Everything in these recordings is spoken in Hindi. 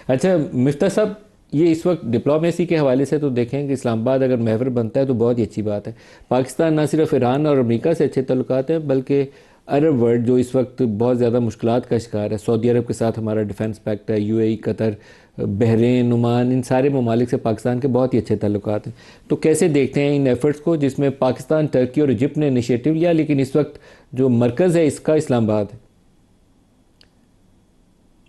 अच्छा मिफ्ता साहब, ये इस वक्त डिप्लोमेसी के हवाले से तो देखें कि इस्लामाबाद अगर महवर बनता है तो बहुत ही अच्छी बात है। पाकिस्तान ना सिर्फ ईरान और अमेरिका से अच्छे तल्लुकात हैं, बल्कि अरब वर्ल्ड जो इस वक्त बहुत ज़्यादा मुश्किलात का शिकार है, सऊदी अरब के साथ हमारा डिफेंस पैक्ट है, यूएई, कतर, बहरीन, ओमान, इन सारे ममालिक से पाकिस्तान के बहुत ही अच्छे ताल्लुकात हैं। तो कैसे देखते हैं इन एफ़र्ट्स को जिसमें पाकिस्तान, टर्की और इजिप्ट ने इनिशिएटिव लिया, लेकिन इस वक्त जो मरकज़ है इसका इस्लामाबाद है।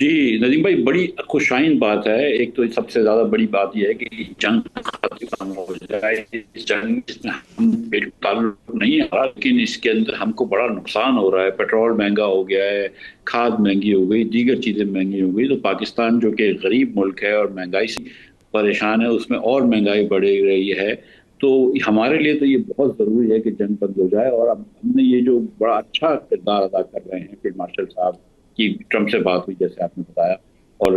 जी नदीम भाई, बड़ी खुशाइन बात है। एक तो सबसे ज्यादा बड़ी बात यह है कि जंग खत्म हो जाए। इस जंग जिसमें हम बिल्कुल ताल्लुक नहीं है हमारा, लेकिन इसके अंदर हमको बड़ा नुकसान हो रहा है। पेट्रोल महंगा हो गया है, खाद महंगी हो गई, दीगर चीजें महंगी हो गई। तो पाकिस्तान जो कि गरीब मुल्क है और महंगाई से परेशान है, उसमें और महंगाई बढ़ रही है। तो हमारे लिए तो ये बहुत जरूरी है कि जंग बंद हो जाए। और अब हमने ये जो बड़ा अच्छा किरदार अदा कर रहे हैं फील्ड मार्शल साहब की, ट्रम्प से बात हुई जैसे आपने बताया, और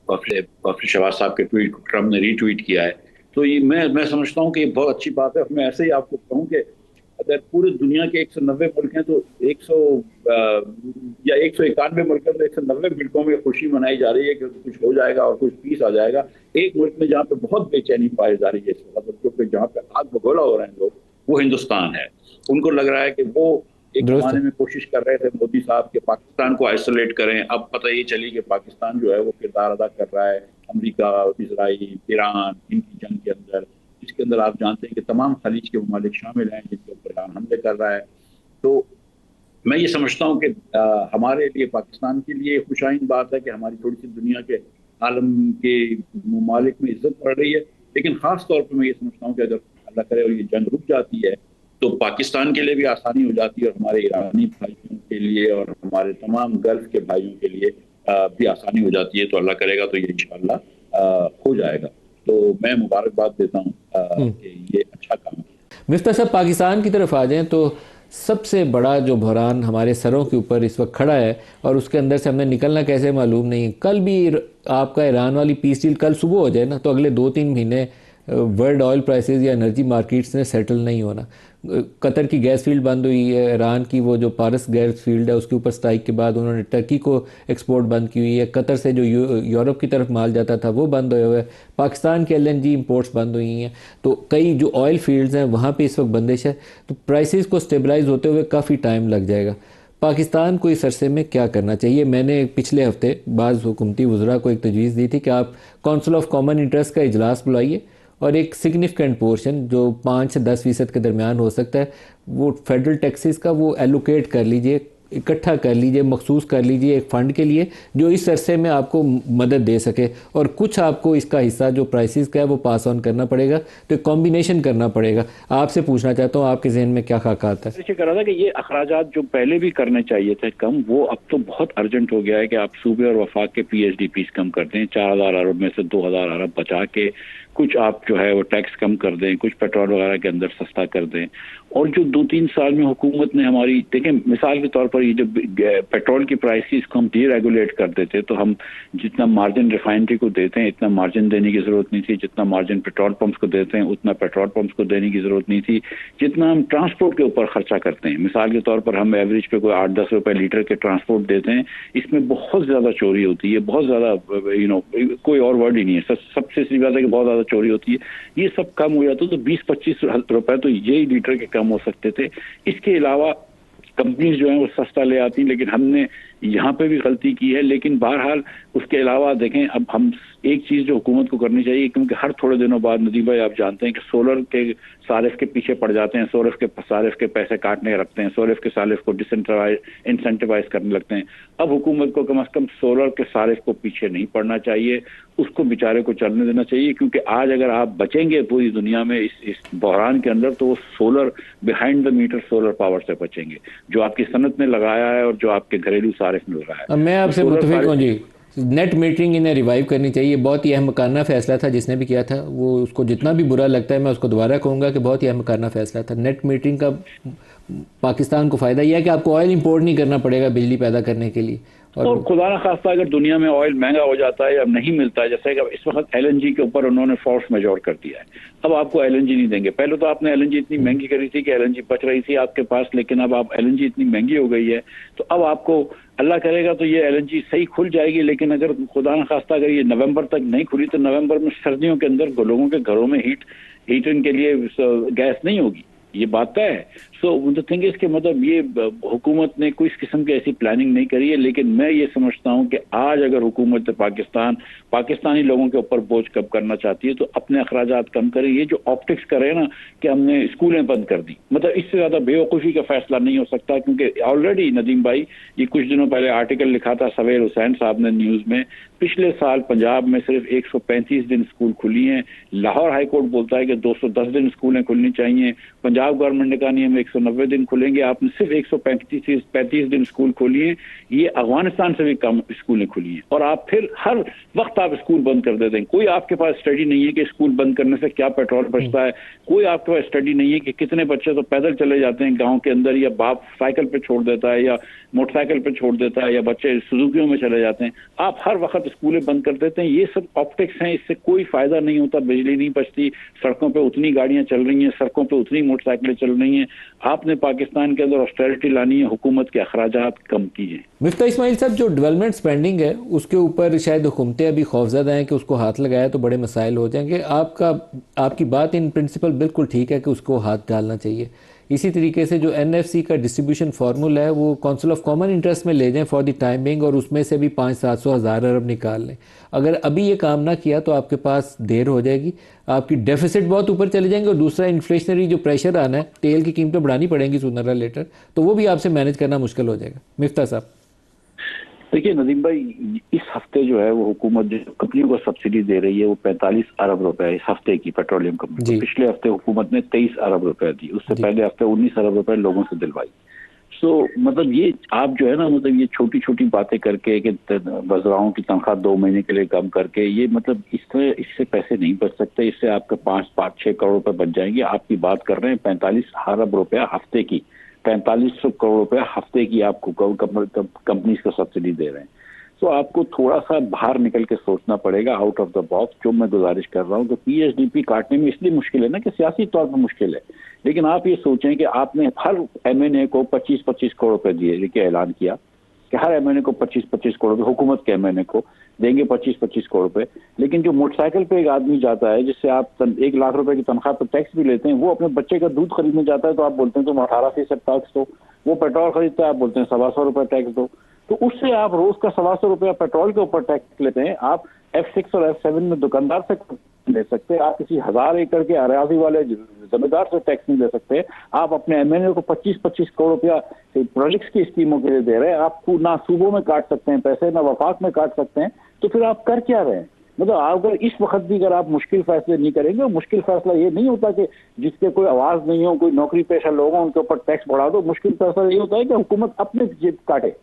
डॉक्टर शहबाज साहब के ट्वीट को ट्रम्प ने रीट्वीट किया है। तो ये मैं समझता हूँ कि ये बहुत अच्छी बात है। मैं ऐसे ही आपको कहूँ कि अगर पूरे दुनिया के 190 मुल्क हैं तो 100 या 191 मुल्क हैं तो 190 मुल्कों में खुशी मनाई जा रही है कि कुछ हो जाएगा और कुछ पीस आ जाएगा। एक मुल्क में जहाँ पे बहुत बेचैनी पाई जा रही है इस वक्त, क्योंकि जहाँ पे आग बगोला हो रहे हैं लोग, वो हिंदुस्तान है। उनको लग रहा है कि वो एक दुरुस्त जमाने है। में कोशिश कर रहे थे मोदी साहब के पाकिस्तान को आइसोलेट करें। अब पता ये चली कि पाकिस्तान जो है वो किरदार अदा कर रहा है अमेरिका, इसराइल, ईरान, इनकी जंग के अंदर। इसके अंदर आप जानते हैं कि तमाम खलीज के ममालिक शामिल हैं जिनके ऊपर ईरान हमले कर रहा है। तो मैं ये समझता हूँ कि हमारे लिए, पाकिस्तान के लिए खुशाइन बात है कि हमारी थोड़ी सी दुनिया के आलम के ममालिक में इज्जत बढ़ रही है। लेकिन खास तौर पर मैं ये समझता हूँ कि अगर अल्लाह करे और ये जंग रुक जाती है तो पाकिस्तान के लिए भी आसानी हो जाती है, और हमारे ईरानी भाइयों के लिए और हमारे तमाम गल्फ के भाइयों के लिए भी आसानी हो जाती है। तो अल्लाह करेगा तो ये इंशाअल्लाह हो जाएगा। तो मैं मुबारकबाद देता हूँ कि ये अच्छा काम है। मिफ्ता साहब, पाकिस्तान की तरफ आ जाएं तो सबसे बड़ा जो बहरान हमारे सरों के ऊपर इस वक्त खड़ा है और उसके अंदर से हमें निकलना कैसे मालूम नहीं है। कल भी आपका ईरान वाली पीस डील कल सुबह हो जाए ना, तो अगले 2-3 महीने वर्ल्ड ऑयल प्राइसेस या एनर्जी मार्केट्स ने सेटल नहीं होना। कतर की गैस फील्ड बंद हुई है, ईरान की वो जो पारस गैस फील्ड है उसके ऊपर स्ट्राइक के बाद उन्होंने टर्की को एक्सपोर्ट बंद की हुई है। कतर से जो यूरोप की तरफ माल जाता था वो बंद हुए हुए है। पाकिस्तान के एलएनजी इंपोर्ट्स बंद हुई हैं। तो कई जो ऑयल फील्ड्स हैं वहाँ पे इस वक्त बंदिश है। तो प्राइसेस को स्टेबलाइज होते हुए काफ़ी टाइम लग जाएगा। पाकिस्तान को इस अरसे में क्या करना चाहिए? मैंने पिछले हफ्ते बाज़ हुकूमती वज़रा को एक तजवीज़ दी थी कि आप कौंसिल ऑफ कॉमन इंटरेस्ट का इजलास बुलाइए और एक सिग्निफिकेंट पोर्शन जो 5 से 10% के दरमियान हो सकता है वो फेडरल टैक्सेस का वो एलोकेट कर लीजिए, इकट्ठा कर लीजिए, मखसूस कर लीजिए एक फ़ंड के लिए जो इस अरसे में आपको मदद दे सके। और कुछ आपको इसका हिस्सा जो प्राइसेस का है वो पास ऑन करना पड़ेगा। तो कॉम्बिनेशन करना पड़ेगा। आपसे पूछना चाहता हूँ आपके जहन में क्या ख़ाका आता है? ऐसे कर रहा था कि ये अखराजात जो पहले भी करने चाहिए थे कम, वो अब तो बहुत अर्जेंट हो गया है कि आप सूबे और वफाक के पीएचडीपीस कम कर दें। 4,000 अरब में से 2,000 अरब बचा के कुछ आप जो है वो टैक्स कम कर दें, कुछ पेट्रोल वगैरह के अंदर सस्ता कर दें। और जो 2-3 साल में हुकूमत ने हमारी, देखें मिसाल के तौर पर, ये जब पेट्रोल की प्राइसेस को हम डीरेगुलेट कर देते तो हम जितना मार्जिन रिफाइनरी को देते हैं इतना मार्जिन देने की जरूरत नहीं थी, जितना मार्जिन पेट्रोल पंप्स को देते हैं उतना पेट्रोल पंप्स को देने की जरूरत नहीं थी, जितना हम ट्रांसपोर्ट के ऊपर खर्चा करते हैं। मिसाल के तौर पर हम एवरेज पे कोई 8-10 रुपए लीटर के ट्रांसपोर्ट देते हैं, इसमें बहुत ज्यादा चोरी होती है, बहुत ज्यादा कोई और वर्ड ही नहीं है, सबसे सीधी बात है कि बहुत ज्यादा चोरी होती है। ये सब कम हो जाता तो 20-25 रुपए तो यही लीटर के कम हो सकते थे। इसके अलावा कंपनीज जो है वो सस्ता ले आती, लेकिन हमने यहाँ पे भी गलती की है। लेकिन बहरहाल उसके अलावा देखें, अब हम एक चीज जो हुकूमत को करनी चाहिए, क्योंकि हर थोड़े दिनों बाद नदीम भाई आप जानते हैं कि सोलर के सारिफ के पीछे पड़ जाते हैं, सोलर के सारिफ के पैसे काटने रखते हैं, सोलर के सारिफ को इंसेंटिवाइज करने लगते हैं। अब हुकूमत को कम से कम सोलर के सारिफ को पीछे नहीं पड़ना चाहिए, उसको बेचारे को चलने देना चाहिए। क्योंकि आज अगर आप बचेंगे पूरी दुनिया में इस बहरान के अंदर, तो वो solar behind the meter solar power से बचेंगे, जो आपकी सनत ने लगाया है और जो आपके घरेलू सारिफ में लगाया अब मैं है। आपसे सोलर मुतफिक हूँ सारिफ जी। नेट मीटरिंग इन्हें रिवाइव करनी चाहिए। बहुत ही अहमकाना फैसला था जिसने भी किया था, वो उसको जितना भी बुरा लगता है मैं उसको दोबारा कहूँगा कि बहुत ही अहमकाना फैसला था। नेट मीटरिंग का पाकिस्तान को फ़ायदा यह है कि आपको ऑयल इंपोर्ट नहीं करना पड़ेगा बिजली पैदा करने के लिए, और खुदा न खास्ता अगर दुनिया में ऑयल महंगा हो जाता है या नहीं मिलता है, जैसे कि इस वक्त एलएनजी के ऊपर उन्होंने फोर्स मेजोर कर दिया है, अब आपको एलएनजी नहीं देंगे। पहले तो आपने एलएनजी इतनी महंगी करी थी कि एलएनजी बच रही थी आपके पास, लेकिन अब आप एलएनजी इतनी महंगी हो गई है तो अब आपको अल्लाह करेगा तो ये एलएनजी सही खुल जाएगी, लेकिन अगर खुदा न खास्ता अगर ये नवंबर तक नहीं खुली तो नवंबर में सर्दियों के अंदर लोगों के घरों में हीटिंग के लिए गैस नहीं होगी, ये बात तय है। सो द थिंग इज के मतलब ये हुकूमत ने कोई इस किस्म की ऐसी प्लानिंग नहीं करी है, लेकिन मैं ये समझता हूँ कि आज अगर हुकूमत पाकिस्तानी लोगों के ऊपर बोझ कम करना चाहती है तो अपने अखराजात कम करे। ये जो ऑप्टिक्स करे ना कि हमने स्कूलें बंद कर दी, मतलब इससे ज्यादा बेवकूफ़ी का फैसला नहीं हो सकता, क्योंकि ऑलरेडी नदीम भाई ये कुछ दिनों पहले आर्टिकल लिखा था सवेर हुसैन साहब ने न्यूज़ में, पिछले साल पंजाब में सिर्फ 135 दिन स्कूल खुली हैं। लाहौर हाई कोर्ट बोलता है कि 210 दिन स्कूलें खुलनी चाहिए, पंजाब गवर्नमेंट ने कहा नहीं हम 190 दिन खुलेंगे, आपने सिर्फ 135 दिन स्कूल खोली हैं। ये अफगानिस्तान से भी कम स्कूलें खुली हैं और आप फिर हर वक्त आप स्कूल बंद कर देते हैं। कोई आपके पास स्टडी नहीं है कि स्कूल बंद करने से क्या पेट्रोल बचता है, कोई आपके पास स्टडी नहीं है कि कितने बच्चे तो पैदल चले जाते हैं गाँव के अंदर, या बाप साइकिल पे छोड़ देता है या मोटरसाइकिल पे छोड़ देता है, या बच्चे सुजुकियों में चले जाते हैं। आप हर वक्त स्कूलें बंद कर देते हैं। ये सब ऑप्टिक्स हैं, इससे कोई फायदा नहीं होता, बिजली नहीं बचती, सड़कों पे उतनी गाड़ियां चल रही हैं, सड़कों पे उतनी मोटरसाइकिलें चल रही हैं। आपने पाकिस्तान के अंदर ऑस्टेरिटी लानी है, हुकूमत के अखराजात कम कीजिए। मिफ्ता इस्माइल साहब, जो डेवलपमेंट स्पेंडिंग है उसके ऊपर शायद हुकूमतें अभी खौफजदा हैं कि उसको हाथ लगाया तो बड़े मसाइल हो जाएंगे। आपकी बात इन प्रिंसिपल बिल्कुल ठीक है कि उसको हाथ डालना चाहिए। इसी तरीके से जो एनएफसी का डिस्ट्रीब्यूशन फार्मूला है वो काउंसिल ऑफ कॉमन इंटरेस्ट में ले जाएं फॉर द टाइम बिंग, और उसमें से भी 500-700 अरब निकाल लें। अगर अभी ये काम ना किया तो आपके पास देर हो जाएगी, आपकी डेफिसिट बहुत ऊपर चले जाएंगे, और दूसरा इन्फ्लेशनरी जो प्रेशर आना है, तेल की कीमतें बढ़ानी पड़ेंगी सूनर या लेटर, तो वो भी आपसे मैनेज करना मुश्किल हो जाएगा। मिफ्ता साहब देखिए नदीम भाई, इस हफ्ते जो है वो हुकूमत जो कंपनियों को सब्सिडी दे रही है वो 45 अरब रुपए इस हफ्ते की पेट्रोलियम कंपनी को। पिछले हफ्ते हुकूमत ने 23 अरब रुपए दी, उससे पहले हफ्ते 19 अरब रुपए लोगों से दिलवाई। सो मतलब ये आप जो है ना, मतलब ये छोटी छोटी बातें करके कि वज़राओं की तनख्वाह 2 महीने के लिए कम करके, ये मतलब इससे पैसे नहीं बच सकते। इससे आपके 5-6 करोड़ रुपए बच जाएंगे। आपकी बात कर रहे हैं 45 अरब रुपया हफ्ते की, 4500 करोड़ रुपया हफ्ते की आपको कंपनीज को सब्सिडी दे रहे हैं। तो आपको थोड़ा सा बाहर निकल के सोचना पड़ेगा, आउट ऑफ द बॉक्स। जो मैं गुजारिश कर रहा हूँ कि पीएचडीपी काटने में इसलिए मुश्किल है ना कि सियासी तौर पर मुश्किल है, लेकिन आप ये सोचें कि आपने हर एमएनए को 25-25 करोड़ रुपए दिए के ऐलान किया कि हर एमएनए को 25-25 करोड़ रुपए, हुकूमत के एमएनए को देंगे 25-25 करोड़ रुपए। लेकिन जो मोटरसाइकिल पे एक आदमी जाता है जिससे आप 1 लाख रुपए की तनख्वाह पर टैक्स भी लेते हैं, वो अपने बच्चे का दूध खरीदने जाता है तो आप बोलते हैं तुम 18% टैक्स दो। वो पेट्रोल खरीदता है, आप बोलते हैं 125 रुपए टैक्स दो। तो उससे आप रोज का 125 रुपया पेट्रोल के ऊपर टैक्स लेते हैं। आप F6 और F7 में दुकानदार से ले सकते हैं, आप किसी 1000 एकड़ के अराजी वाले जमींदार से टैक्स नहीं ले सकते। आप अपने एमएनए को 25-25 करोड़ रुपया प्रोजेक्ट्स की स्कीमों के लिए दे रहे हैं। आप ना सूबों में काट सकते हैं पैसे, ना वफाक में काट सकते हैं, तो फिर आप कर क्या रहे हैं? मतलब अगर इस वक्त भी अगर आप मुश्किल फैसले नहीं करेंगे, मुश्किल फैसला ये नहीं होता कि जिसके कोई आवाज नहीं हो, कोई नौकरी पेशा लोग हों उनके ऊपर टैक्स बढ़ा दो। मुश्किल फैसला ये होता है कि हुकूमत अपने जेब काटे।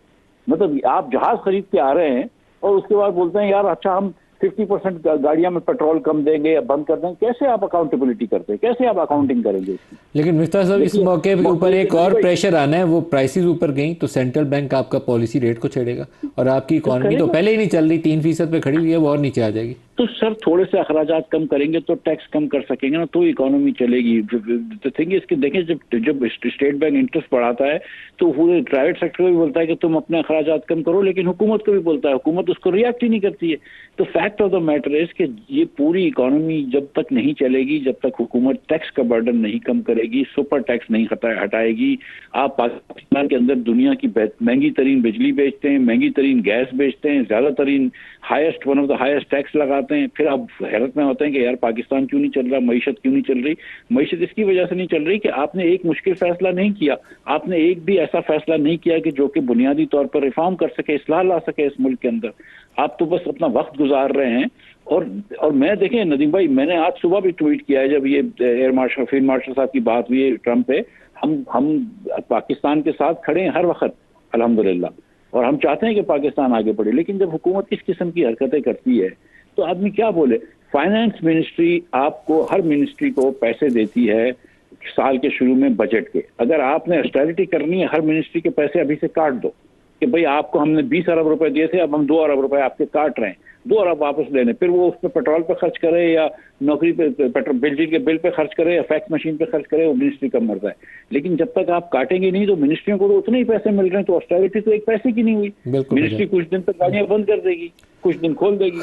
मतलब आप जहाज खरीद के आ रहे हैं और उसके बाद बोलते हैं यार अच्छा हम 50% गाड़ियां में पेट्रोल कम देंगे या बंद कर देंगे। कैसे आप अकाउंटेबिलिटी करते हैं, कैसे आप अकाउंटिंग करेंगे इसकी? लेकिन मिफ्ता साहब, इस मौके के ऊपर एक और प्रेशर आना है, वो प्राइसेस ऊपर गई तो सेंट्रल बैंक आपका पॉलिसी रेट को छेड़ेगा, और आपकी इकोनॉमी तो पहले ही नहीं चल रही, 3% पे खड़ी हुई है, वो और नीचे आ जाएगी। तो सर थोड़े से अखराजात कम करेंगे तो टैक्स कम कर सकेंगे ना, तो इकोनॉमी चलेगी। तो थिंग इसके देखें, जब स्टेट बैंक इंटरेस्ट बढ़ाता है तो पूरे प्राइवेट सेक्टर को भी बोलता है कि तुम अपने अखराजात कम करो, लेकिन हुकूमत को भी बोलता है, हुकूमत उसको रिएक्ट ही नहीं करती है। तो fact of the matter is कि ये पूरी इकोनॉमी जब तक नहीं चलेगी, जब तक हुकूमत टैक्स का बर्डन नहीं कम करेगी, सुपर टैक्स नहीं हटाएगी। आप पाकिस्तान के अंदर दुनिया की महंगी तरीन बिजली बेचते हैं, महंगी तरीन गैस बेचते हैं, ज्यादा तरीन one of the highest tax लगाते हैं, फिर आप हैरत में होते हैं कि यार पाकिस्तान क्यों नहीं चल रहा, मईशत क्यों नहीं चल रही। मईशत इसकी वजह से नहीं चल रही कि आपने एक मुश्किल फैसला नहीं किया, आपने एक भी ऐसा फैसला नहीं किया कि जो कि बुनियादी तौर पर रिफॉर्म कर सके, इस्लाह ला सके इस मुल्क के अंदर। आप तो बस अपना वक्त गुजार रहे हैं। और मैं देखें नदीम भाई, मैंने आज सुबह भी ट्वीट किया है जब ये फील्ड मार्शल साहब की बात हुई है ट्रंप पे, हम पाकिस्तान के साथ खड़े हैं हर वक्त अल्हम्दुलिल्लाह, और हम चाहते हैं कि पाकिस्तान आगे बढ़े। लेकिन जब हुकूमत इस किस्म की हरकतें करती है तो आदमी क्या बोले? फाइनेंस मिनिस्ट्री आपको, हर मिनिस्ट्री को पैसे देती है साल के शुरू में बजट के। अगर आपने ऑस्टेरिटी करनी है, हर मिनिस्ट्री के पैसे अभी से काट दो। कि भाई आपको हमने 20 अरब रुपए दिए थे, अब हम 2 अरब रुपए आपके काट रहे हैं, 2 अरब वापस लेने, फिर वो उस पर पेट्रोल पे खर्च करे या नौकरी पे पेट्रोल बिजली के बिल पे खर्च करे या फैक्स मशीन पे खर्च करे, वो मिनिस्ट्री का मर्जा है। लेकिन जब तक आप काटेंगे नहीं तो मिनिस्ट्रियों को तो उतने ही पैसे मिल रहे हैं, तो ऑस्टेरिटी तो एक पैसे की नहीं हुई। मिनिस्ट्री कुछ दिन तक गाड़ियां बंद कर देगी, कुछ दिन खोल देगी।